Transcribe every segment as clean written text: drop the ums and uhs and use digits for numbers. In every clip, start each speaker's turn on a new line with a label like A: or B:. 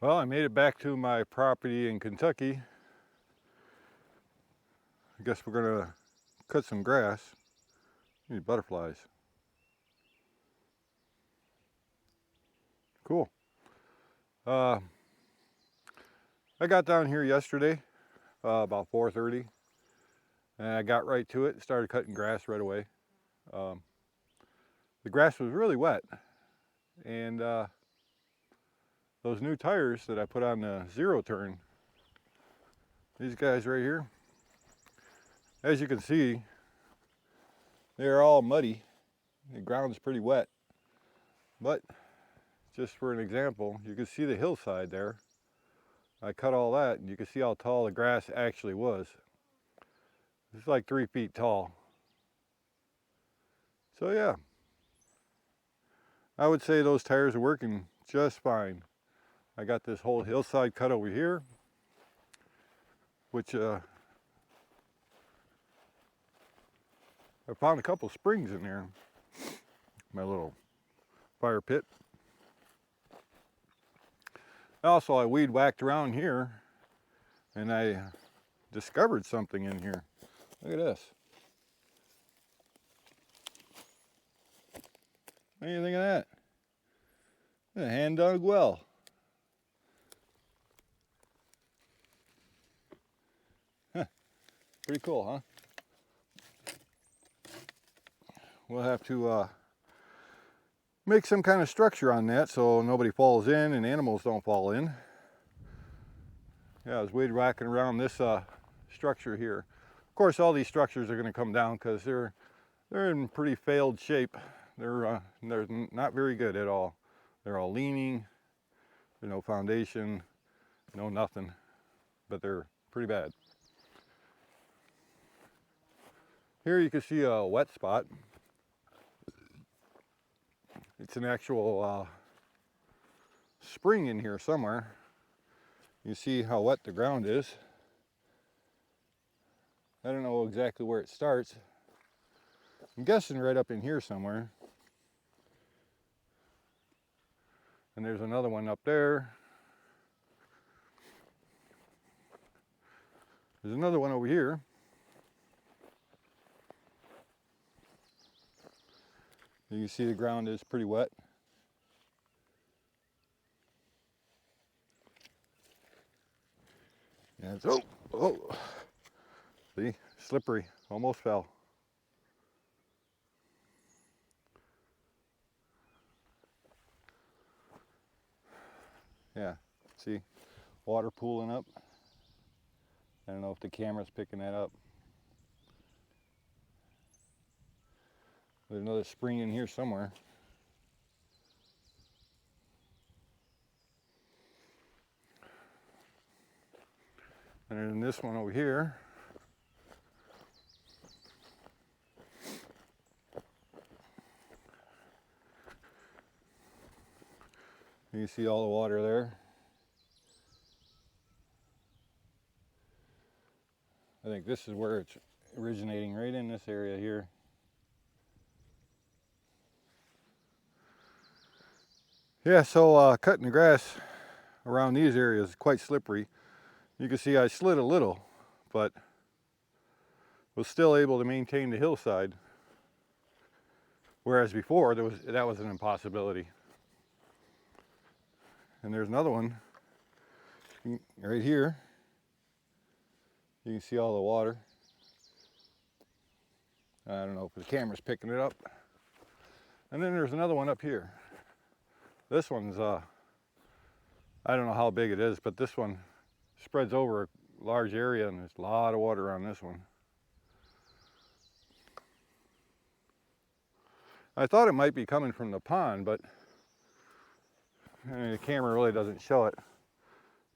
A: Well, I made it back to my property in Kentucky. I guess we're gonna cut some grass. Need butterflies. Cool. I got down here yesterday about 4:30, and I got right to it and started cutting grass right away. The grass was really wet, and those new tires that I put on the zero turn, these guys right here, as you can see, they're all muddy. The ground's pretty wet, but just for an example, you can see the hillside there. I cut all that, and you can see how tall the grass actually was. It's like 3 feet tall. So yeah, I would say those tires are working just fine. I got this whole hillside cut over here, which I found a couple springs in there. My little fire pit. Also, I weed whacked around here, and I discovered something in here. Look at this. What do you think of that? A hand dug well. Huh. Pretty cool, huh? We'll have to make some kind of structure on that so nobody falls in and animals don't fall in. Yeah, I was weed whacking around this structure here. Of course, all these structures are going to come down because they're in pretty failed shape. They're not very good at all. They're all leaning. There's no foundation, no nothing, but they're pretty bad. Here you can see a wet spot. It's an actual spring in here somewhere. You see how wet the ground is. I don't know exactly where it starts. I'm guessing right up in here somewhere. And there's another one up there. There's another one over here. You can see the ground is pretty wet. And it's, oh, see, slippery, almost fell. Yeah, see, water pooling up. I don't know if the camera's picking that up. There's another spring in here somewhere. And then this one over here. You can see all the water there. I think this is where it's originating, right in this area here. Yeah, so cutting the grass around these areas is quite slippery. You can see I slid a little, but was still able to maintain the hillside. Whereas before, that was an impossibility. And there's another one right here. You can see all the water. I don't know if the camera's picking it up. And then there's another one up here. This one's, I don't know how big it is, but this one spreads over a large area and there's a lot of water on this one. I thought it might be coming from the pond, but the camera really doesn't show it.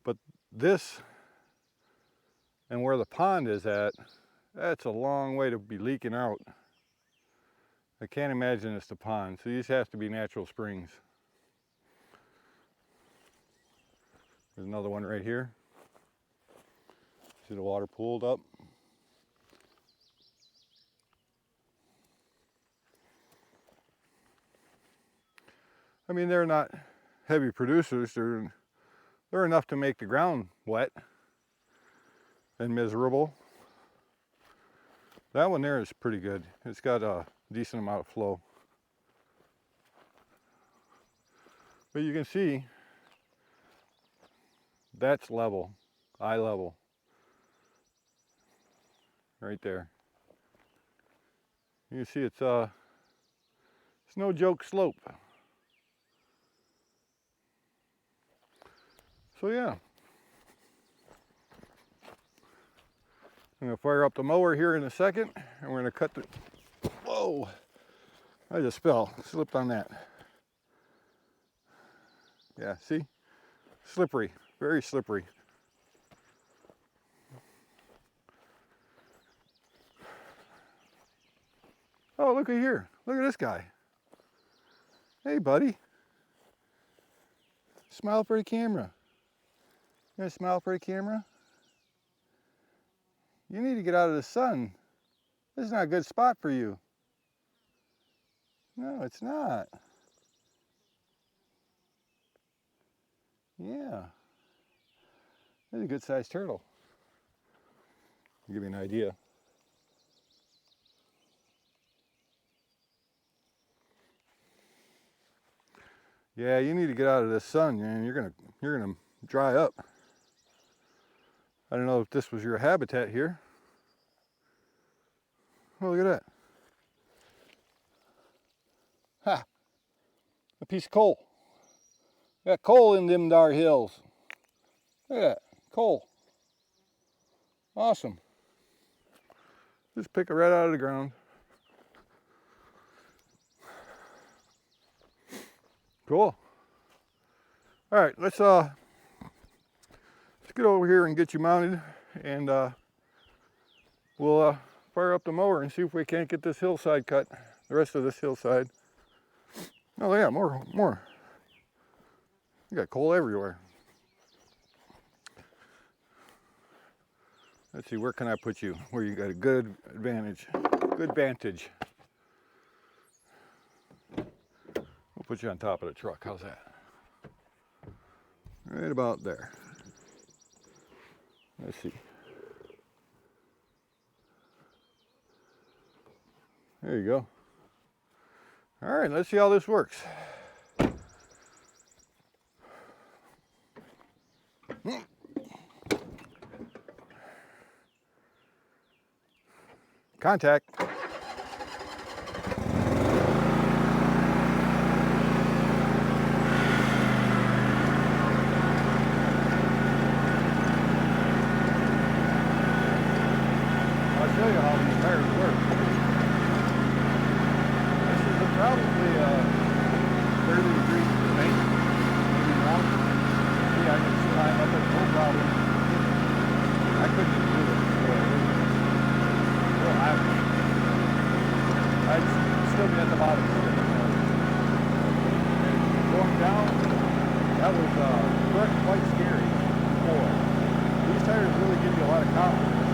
A: But this and where the pond is at, that's a long way to be leaking out. I can't imagine it's the pond, so these have to be natural springs. There's another one right here. See the water pooled up? I mean, they're not heavy producers. They're They're enough to make the ground wet and miserable. That one there is pretty good. It's got a decent amount of flow. But you can see that's level, eye level, right there. You can see it's no joke slope. So yeah, I'm gonna fire up the mower here in a second, and we're gonna cut the, whoa, I just slipped on that. Yeah, see, slippery, very slippery. Oh, look at here, look at this guy. Hey buddy, smile for the camera. You gonna smile for the camera? You need to get out of the sun. This is not a good spot for you. No, it's not. Yeah. That's a good sized turtle. Give you an idea. Yeah, you need to get out of the sun, man. You're gonna dry up. I don't know if this was your habitat here. Oh, look at that. Ha! A piece of coal. Got coal in them dar hills. Look at that, coal. Awesome. Just pick it right out of the ground. Cool. All right, let's get over here and get you mounted, and we'll fire up the mower and see if we can't get this hillside cut, the rest of this hillside. Oh yeah, more. You got coal everywhere. Let's see, where can I put you? Where you got a good advantage, good vantage. We'll put you on top of the truck, how's that? Right about there. Let's see. There you go. All right, let's see how this works. Contact. I'll show you how these tires work. This is probably 30 degrees to make, maybe more. See, I can climb up it, no problem. I couldn't do it. I'd still be at the bottom. Going down, that was quite scary before. These tires really give you a lot of confidence.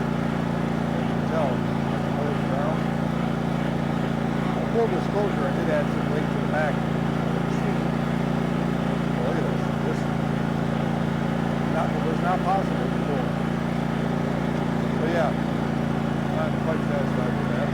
A: As you can tell, hold it down. Full disclosure, I did add some weight to the back. Well, look at this. This was not possible before. But yeah, I'm quite satisfied with that.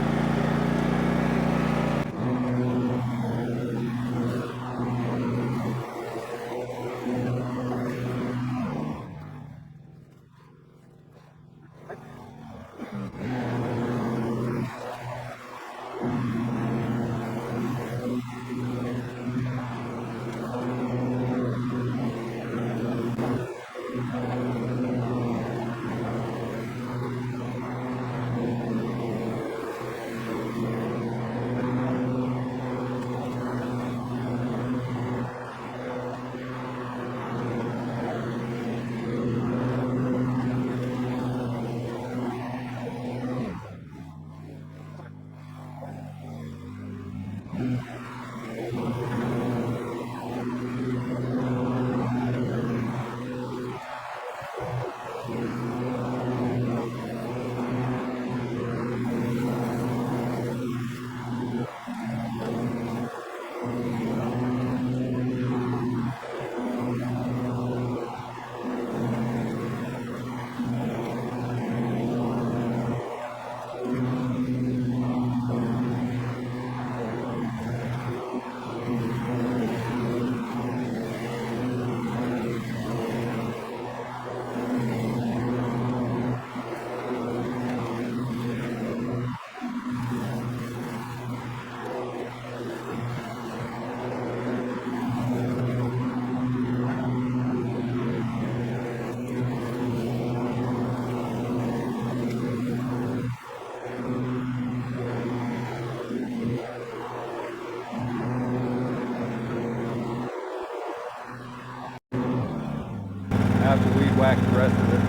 A: whack the rest of it.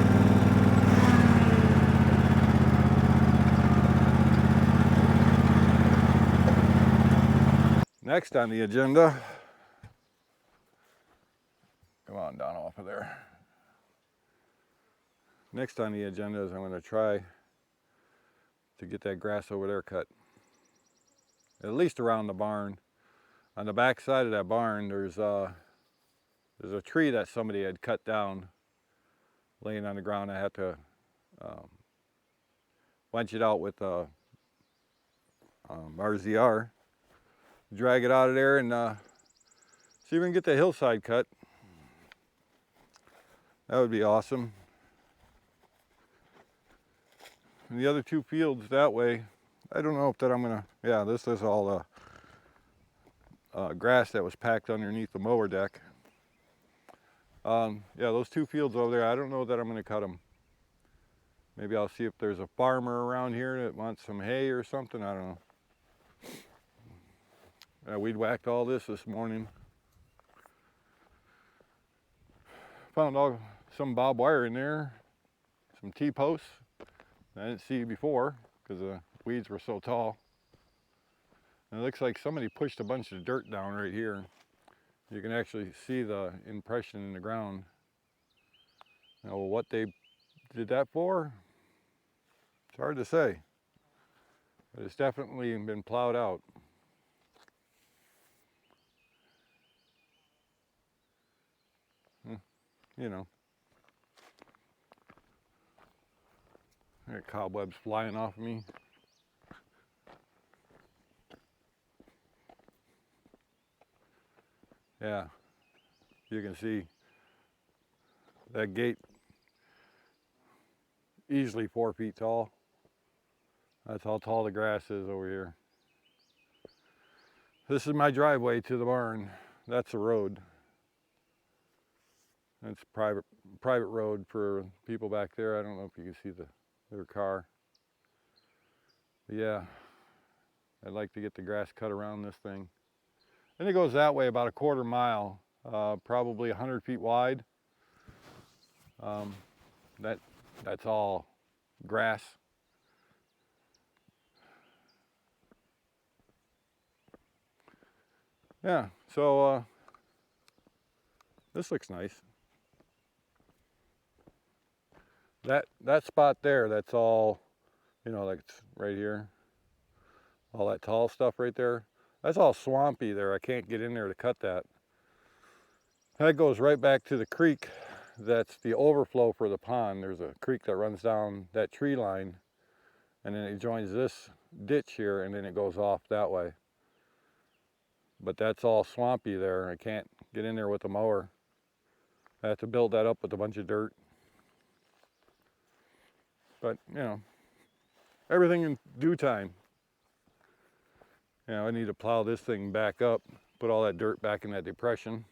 A: Next on the agenda, come on down off of there. Next on the agenda is I'm going to try to get that grass over there cut. At least around the barn. On the back side of that barn, there's a tree that somebody had cut down, laying on the ground. I had to wench it out with RZR, drag it out of there, and see if we can get the hillside cut. That would be awesome. And the other two fields that way, I don't know if that I'm gonna, yeah, this is all grass that was packed underneath the mower deck. Yeah, those two fields over there, I don't know that I'm gonna cut them. Maybe I'll see if there's a farmer around here that wants some hay or something, I don't know. Weed whacked all this morning. Found some barbed wire in there, some T-posts I didn't see before because the weeds were so tall. And it looks like somebody pushed a bunch of dirt down right here. You can actually see the impression in the ground. Now, what they did that for, it's hard to say. But it's definitely been plowed out. You know. I got cobwebs flying off of me. Yeah, you can see that gate easily 4 feet tall. That's how tall the grass is over here. This is my driveway to the barn. That's the road. It's private road for people back there. I don't know if you can see their car. But yeah, I'd like to get the grass cut around this thing. And it goes that way about a 1/4 mile, probably 100 feet wide. That's all grass. Yeah, so this looks nice. That spot there, that's all, you know, like it's right here. All that tall stuff right there. That's all swampy there. I can't get in there to cut that. That goes right back to the creek. That's the overflow for the pond. There's a creek that runs down that tree line, and then it joins this ditch here, and then it goes off that way. But that's all swampy there. I can't get in there with a mower. I have to build that up with a bunch of dirt. But, you know, everything in due time. You know, I need to plow this thing back up, put all that dirt back in that depression.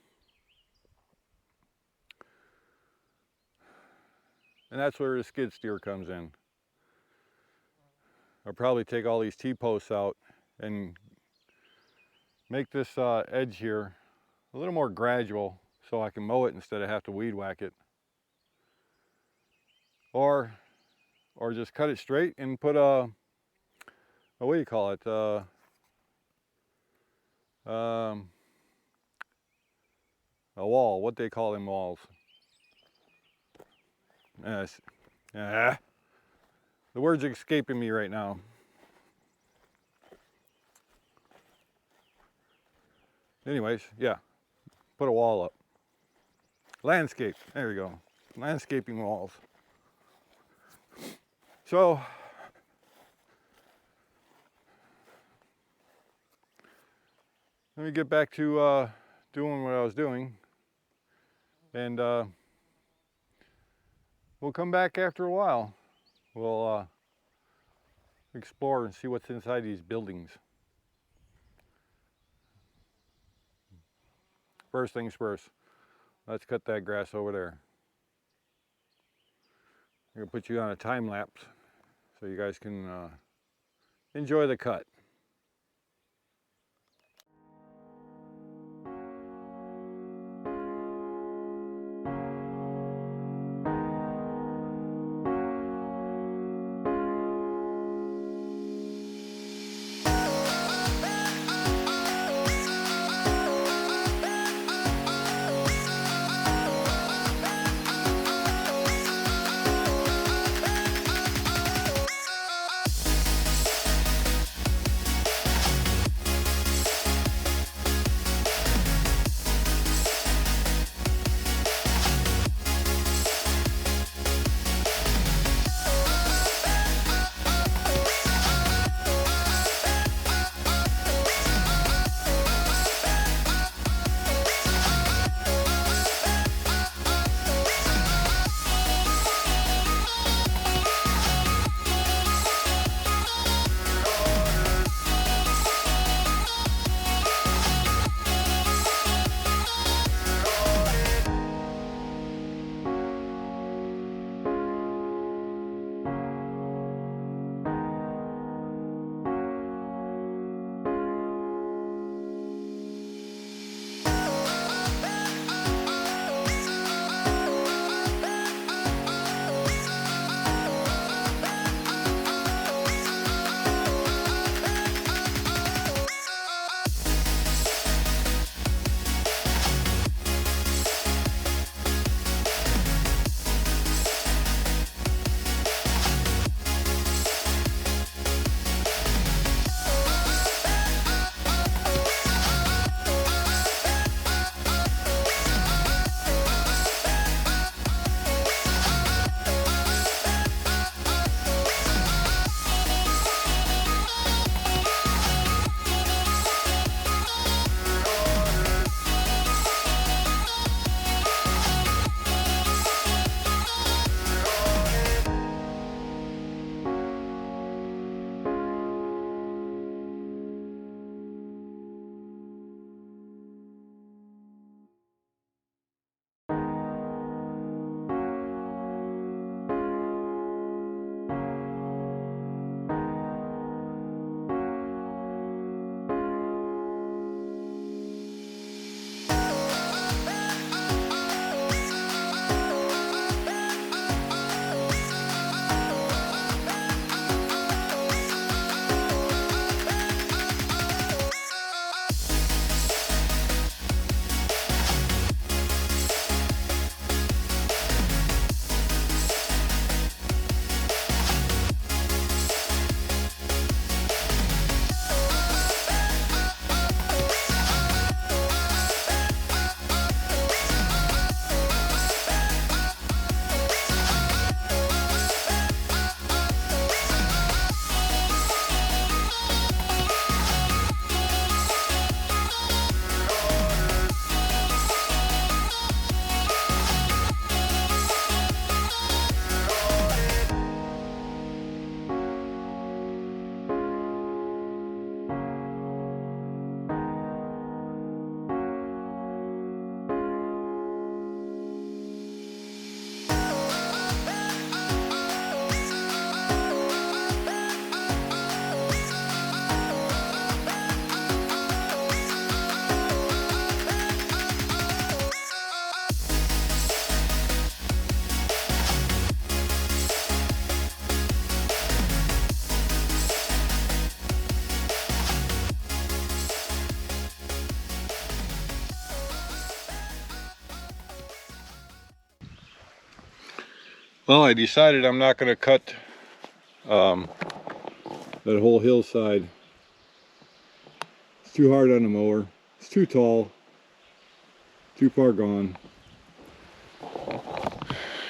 A: And that's where the skid steer comes in. I'll probably take all these T-posts out and make this edge here a little more gradual so I can mow it instead of have to weed whack it. Or just cut it straight and put a what do you call it? A wall. What they call them walls? Yes. The word's escaping me right now. Anyways, yeah. Put a wall up. Landscape. There we go. Landscaping walls. So let me get back to doing what I was doing, and we'll come back after a while. We'll explore and see what's inside these buildings. First things first, let's cut that grass over there. I'm gonna put you on a time lapse so you guys can enjoy the cut. Well, I decided I'm not going to cut that whole hillside. It's too hard on the mower. It's too tall. Too far gone.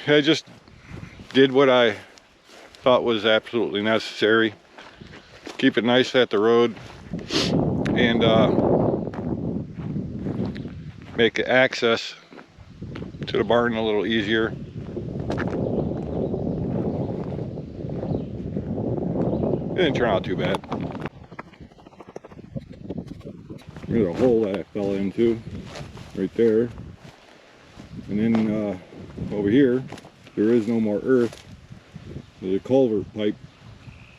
A: I just did what I thought was absolutely necessary. Keep it nice at the road and make access to the barn a little easier. It didn't turn out too bad. There's a hole that I fell into right there, and then over here there is no more earth. There's a culvert pipe.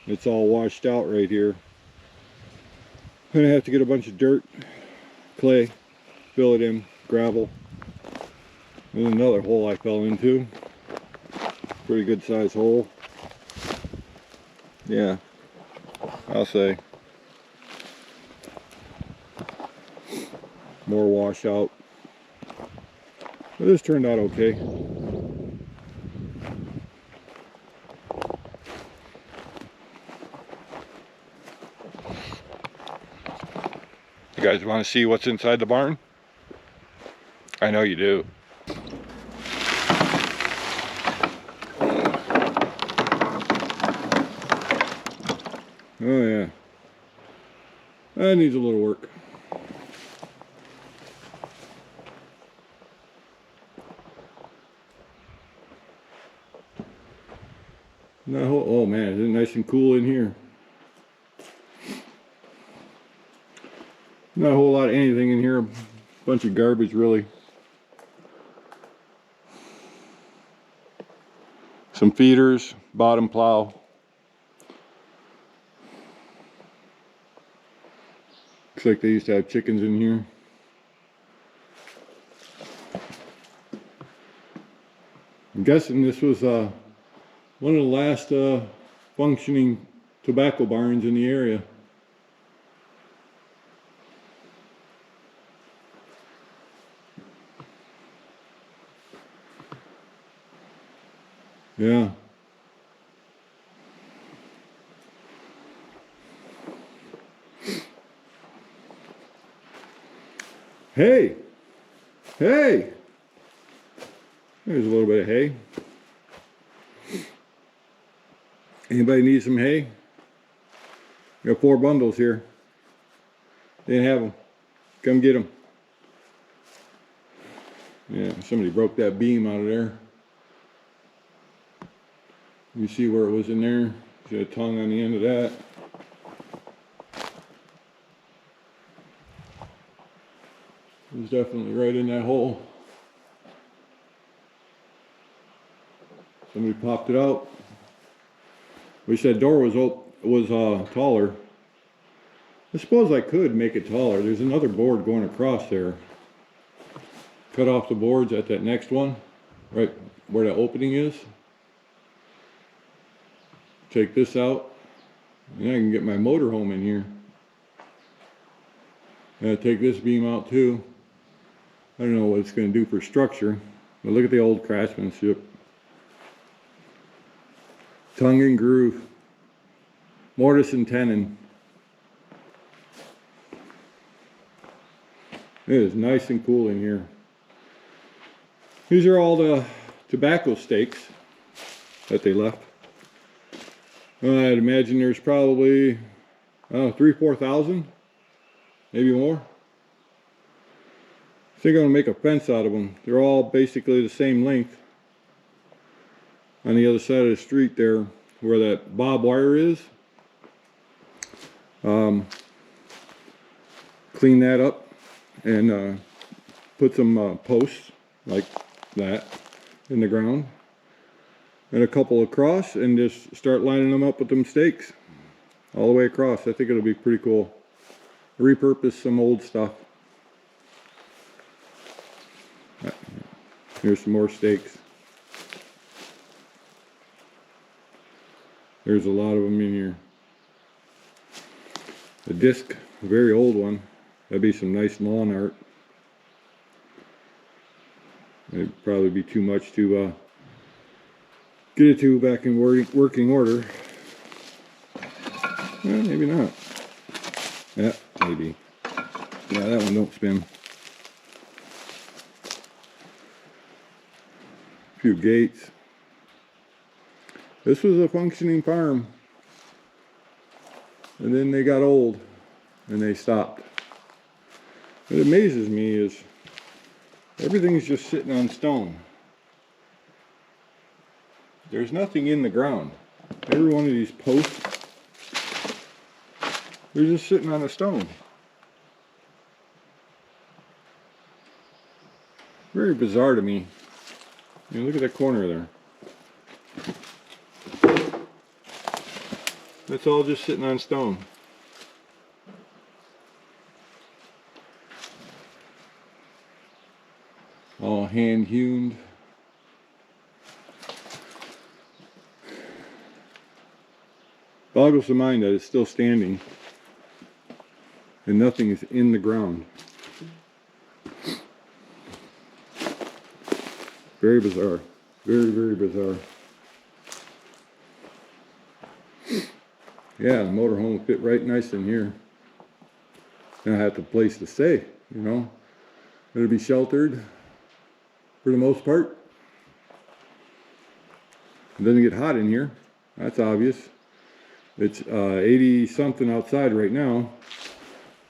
A: It's all washed out right here. I'm gonna have to get a bunch of dirt, clay, fill it in, gravel. There's another hole I fell into. Pretty good size hole. Yeah, I'll say. More washout. But this turned out okay. You guys want to see what's inside the barn? I know you do. Oh yeah, that needs a little work. No, oh man, is it nice and cool in here? Not a whole lot of anything in here. A bunch of garbage, really. Some feeders, bottom plow. Looks like they used to have chickens in here. I'm guessing this was one of the last functioning tobacco barns in the area. Yeah. Hey! Hey! There's a little bit of hay. Anybody need some hay? Got 4 bundles here. Didn't have them. Come get them. Yeah, somebody broke that beam out of there. You see where it was in there? See a tongue on the end of that. It was definitely right in that hole. Somebody popped it out. Wish that door was taller. I suppose I could make it taller. There's another board going across there. Cut off the boards at that next one, right where the opening is. Take this out, and I can get my motorhome in here. And I take this beam out too. I don't know what it's going to do for structure, but look at the old craftsmanship. Tongue and groove, mortise and tenon. It is nice and cool in here. These are all the tobacco stakes that they left. I'd imagine there's probably, I don't know, 3,000 or 4,000, maybe more. I think I'm gonna make a fence out of them. They're all basically the same length. On the other side of the street there, where that bob wire is, clean that up and put some posts like that in the ground. And a couple across, and just start lining them up with them stakes all the way across. I think it'll be pretty cool. Repurpose some old stuff. Here's some more stakes. There's a lot of them in here. The disc, a very old one. That'd be some nice lawn art. It'd probably be too much to get it to back in working order. Well, maybe not. Yeah, maybe. Yeah, that one don't spin. A few gates. This was a functioning farm. And then they got old and they stopped. What amazes me is everything's just sitting on stone. There's nothing in the ground. Every one of these posts, they're just sitting on a stone. Very bizarre to me. You know, look at that corner there. That's all just sitting on stone. All hand hewn. Boggles the mind that it's still standing and nothing is in the ground. Very bizarre. Very, very bizarre. Yeah, the motorhome will fit right nice in here. And I have the place to stay, you know. It'll be sheltered for the most part. It doesn't get hot in here. That's obvious. It's 80 something outside right now.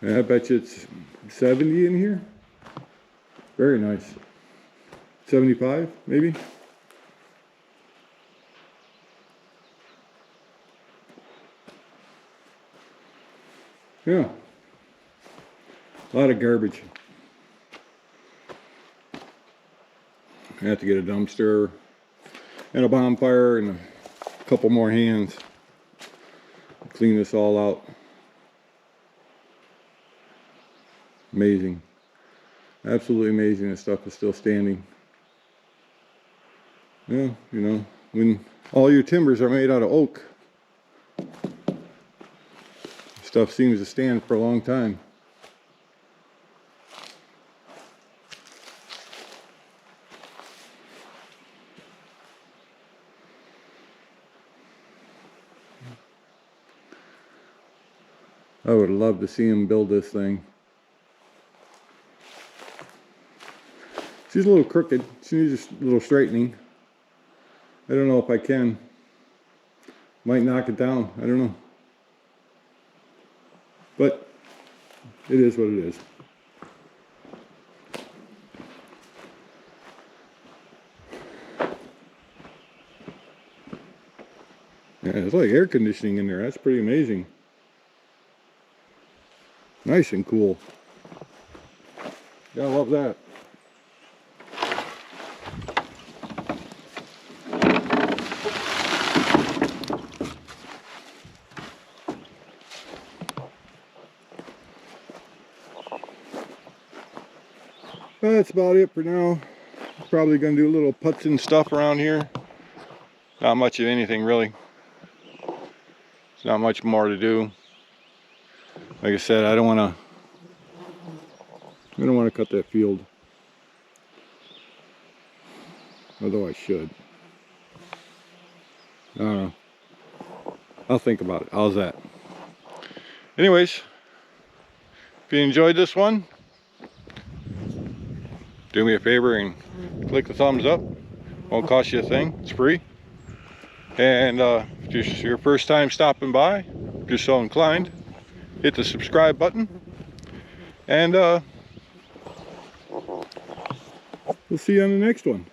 A: And I bet you it's 70 in here. Very nice. 75 maybe. Yeah. A lot of garbage. I have to get a dumpster and a bonfire and a couple more hands. Clean this all out. Amazing. Absolutely amazing this stuff is still standing. Yeah, you know, when all your timbers are made out of oak, stuff seems to stand for a long time. I would love to see him build this thing. She's a little crooked. She needs a little straightening. I don't know if I can. Might knock it down. I don't know. But it is what it is. Yeah, it's like air conditioning in there. That's pretty amazing. Nice and cool. Yeah, I love that. That's about it for now. Probably gonna do a little putts and stuff around here. Not much of anything really. There's not much more to do. Like I said, I don't want to cut that field. Although I should. I don't know. I'll think about it. How's that? Anyways, if you enjoyed this one, do me a favor and click the thumbs up. Won't cost you a thing. It's free. And if this is your first time stopping by, if you're so inclined, hit the subscribe button. And we'll see you on the next one.